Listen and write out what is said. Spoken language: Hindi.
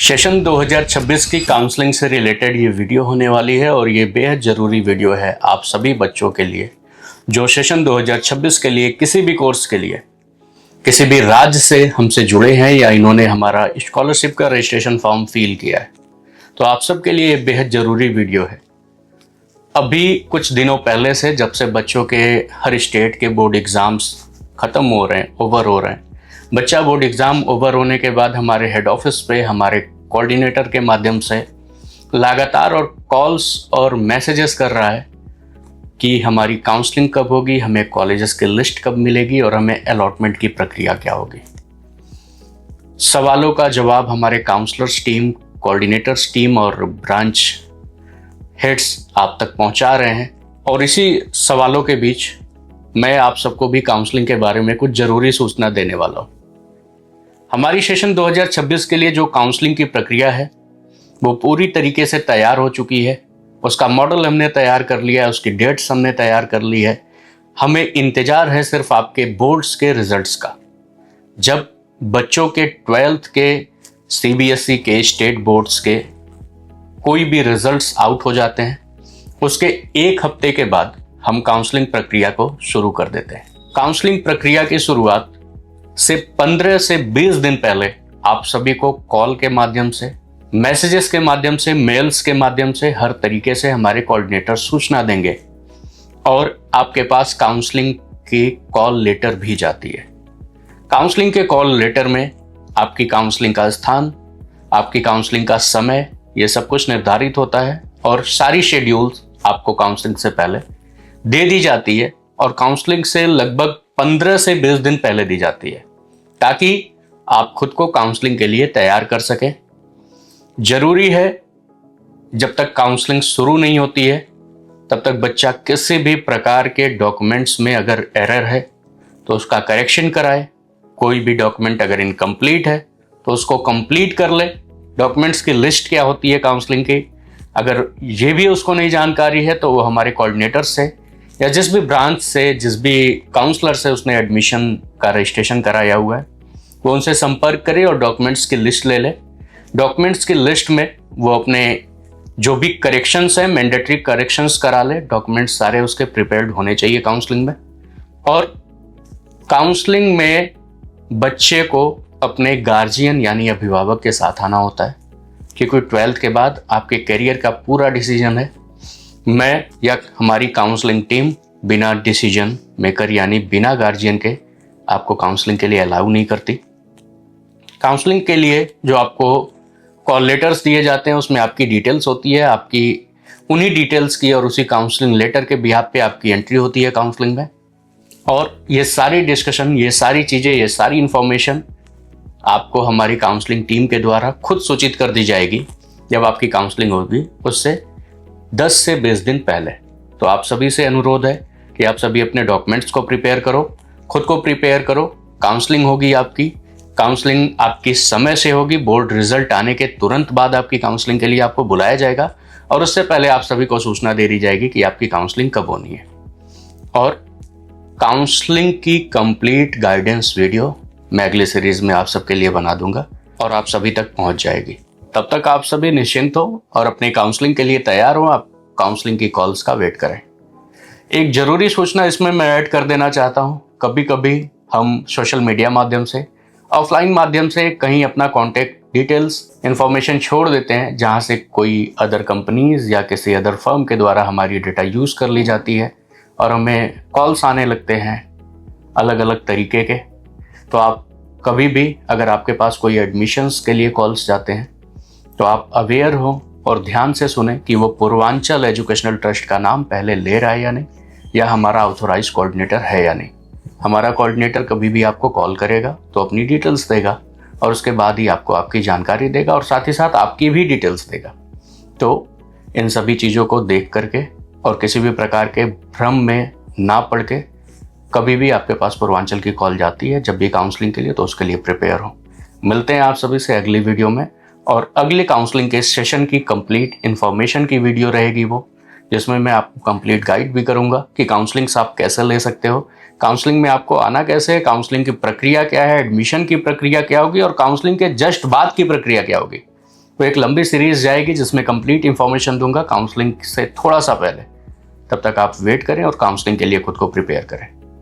सेशन 2026 की काउंसलिंग से रिलेटेड ये वीडियो होने वाली है और ये बेहद ज़रूरी वीडियो है आप सभी बच्चों के लिए जो सेशन 2026 के लिए किसी भी कोर्स के लिए किसी भी राज्य से हमसे जुड़े हैं या इन्होंने हमारा स्कॉलरशिप का रजिस्ट्रेशन फॉर्म फिल किया है। तो आप सबके लिए ये बेहद ज़रूरी वीडियो है। अभी कुछ दिनों पहले से जब से बच्चों के हर स्टेट के बोर्ड एग्ज़ाम्स ख़त्म हो रहे हैं, ओवर हो रहे हैं, बच्चा बोर्ड एग्ज़ाम ओवर होने के बाद हमारे हेड ऑफिस पे हमारे कोऑर्डिनेटर के माध्यम से लगातार और कॉल्स और मैसेजेस कर रहा है कि हमारी काउंसलिंग कब होगी, हमें कॉलेजेस की लिस्ट कब मिलेगी और हमें अलॉटमेंट की प्रक्रिया क्या होगी। सवालों का जवाब हमारे काउंसलर्स टीम, कोऑर्डिनेटर्स टीम और ब्रांच हेड्स आप तक पहुंचा रहे हैं। और इसी सवालों के बीच मैं आप सबको भी काउंसलिंग के बारे में कुछ ज़रूरी सूचना देने वाला हूँ। हमारी सेशन 2026 के लिए जो काउंसलिंग की प्रक्रिया है वो पूरी तरीके से तैयार हो चुकी है। उसका मॉडल हमने तैयार कर लिया है, उसकी डेट्स हमने तैयार कर ली है। हमें इंतज़ार है सिर्फ आपके बोर्ड्स के रिजल्ट्स का। जब बच्चों के 12th के CBSE के स्टेट बोर्ड्स के कोई भी रिजल्ट्स आउट हो जाते हैं उसके एक हफ्ते के बाद हम काउंसलिंग प्रक्रिया को शुरू कर देते हैं। काउंसलिंग प्रक्रिया की शुरुआत से 15 से 20 दिन पहले आप सभी को कॉल के माध्यम से, मैसेजेस के माध्यम से, मेल्स के माध्यम से हर तरीके से हमारे कोऑर्डिनेटर सूचना देंगे और आपके पास काउंसलिंग की कॉल लेटर भी जाती है। काउंसलिंग के कॉल लेटर में आपकी काउंसलिंग का स्थान, आपकी काउंसलिंग का समय, ये सब कुछ निर्धारित होता है और सारी शेड्यूल्स आपको काउंसलिंग से पहले दे दी जाती है और काउंसलिंग से लगभग 15 से 20 दिन पहले दी जाती है ताकि आप खुद को काउंसलिंग के लिए तैयार कर सकें। जरूरी है जब तक काउंसलिंग शुरू नहीं होती है तब तक बच्चा किसी भी प्रकार के डॉक्यूमेंट्स में अगर एरर है तो उसका करेक्शन कराए। कोई भी डॉक्यूमेंट अगर इनकम्प्लीट है तो उसको कंप्लीट कर ले। डॉक्यूमेंट्स की लिस्ट क्या होती है काउंसलिंग की, अगर ये भी उसको नहीं जानकारी है तो वो हमारे कोऑर्डिनेटर से या जिस भी ब्रांच से, जिस भी काउंसलर से उसने एडमिशन का रजिस्ट्रेशन कराया हुआ है वो उनसे संपर्क करे और डॉक्यूमेंट्स की लिस्ट ले ले। डॉक्यूमेंट्स की लिस्ट में वो अपने जो भी करेक्शंस हैं, मैंडेटरी करेक्शंस करा ले। डॉक्यूमेंट्स सारे उसके प्रिपेयर्ड होने चाहिए काउंसलिंग में। और काउंसलिंग में बच्चे को अपने गार्जियन यानी अभिभावक के साथ आना होता है क्योंकि 12th के बाद आपके करियर का पूरा डिसीजन है। मैं या हमारी काउंसलिंग टीम बिना डिसीजन मेकर यानी बिना गार्जियन के आपको काउंसलिंग के लिए अलाउ नहीं करती। काउंसलिंग के लिए जो आपको कॉल लेटर्स दिए जाते हैं उसमें आपकी डिटेल्स होती है। आपकी उन्हीं डिटेल्स की और उसी काउंसलिंग लेटर के बिहाफ पे आपकी एंट्री होती है काउंसलिंग में। और ये सारी डिस्कशन, ये सारी चीज़ें, ये सारी इंफॉर्मेशन आपको हमारी काउंसलिंग टीम के द्वारा खुद सूचित कर दी जाएगी जब आपकी काउंसलिंग होगी उससे 10 से 20 दिन पहले। तो आप सभी से अनुरोध है कि आप सभी अपने डॉक्यूमेंट्स को प्रिपेयर करो, खुद को प्रिपेयर करो। काउंसलिंग होगी आपकी, काउंसलिंग आपकी समय से होगी। बोर्ड रिजल्ट आने के तुरंत बाद आपकी काउंसलिंग के लिए आपको बुलाया जाएगा और उससे पहले आप सभी को सूचना दे दी जाएगी कि आपकी काउंसलिंग कब होनी है। और काउंसलिंग की कंप्लीट गाइडेंस वीडियो मैं अगली सीरीज में आप सबके लिए बना दूंगा और आप सभी तक पहुंच जाएगी। तब तक आप सभी निश्चिंत हो और अपनी काउंसलिंग के लिए तैयार हो। आप काउंसलिंग की कॉल्स का वेट करें। एक ज़रूरी सूचना इसमें मैं ऐड कर देना चाहता हूं। कभी कभी हम सोशल मीडिया माध्यम से, ऑफलाइन माध्यम से कहीं अपना कॉन्टैक्ट डिटेल्स, इंफॉर्मेशन छोड़ देते हैं जहां से कोई अदर कंपनीज या किसी अदर फर्म के द्वारा हमारी डेटा यूज़ कर ली जाती है और हमें कॉल्स आने लगते हैं अलग अलग तरीके के। तो आप कभी भी अगर आपके पास कोई एडमिशन्स के लिए कॉल्स जाते हैं तो आप अवेयर हो और ध्यान से सुने कि वो पूर्वांचल एजुकेशनल ट्रस्ट का नाम पहले ले रहा है या नहीं, या हमारा ऑथोराइज कोऑर्डिनेटर है या नहीं। हमारा कोऑर्डिनेटर कभी भी आपको कॉल करेगा तो अपनी डिटेल्स देगा और उसके बाद ही आपको आपकी जानकारी देगा और साथ ही साथ आपकी भी डिटेल्स देगा। तो इन सभी चीज़ों को देख करके और किसी भी प्रकार के भ्रम में ना पड़ के कभी भी आपके पास पूर्वांचल की कॉल जाती है जब भी काउंसलिंग के लिए, तो उसके लिए प्रिपेयर हो। मिलते हैं आप सभी से अगली वीडियो में और अगले काउंसलिंग के सेशन की कंप्लीट इन्फॉर्मेशन की वीडियो रहेगी वो, जिसमें मैं आपको कंप्लीट गाइड भी करूंगा कि काउंसलिंग्स आप कैसे ले सकते हो, काउंसलिंग में आपको आना कैसे है, काउंसलिंग की प्रक्रिया क्या है, एडमिशन की प्रक्रिया क्या होगी और काउंसलिंग के जस्ट बाद की प्रक्रिया क्या होगी। वो एक लंबी सीरीज जाएगी जिसमें कंप्लीट इंफॉर्मेशन दूंगा काउंसलिंग से थोड़ा सा पहले। तब तक आप वेट करें और काउंसलिंग के लिए खुद को प्रिपेयर करें।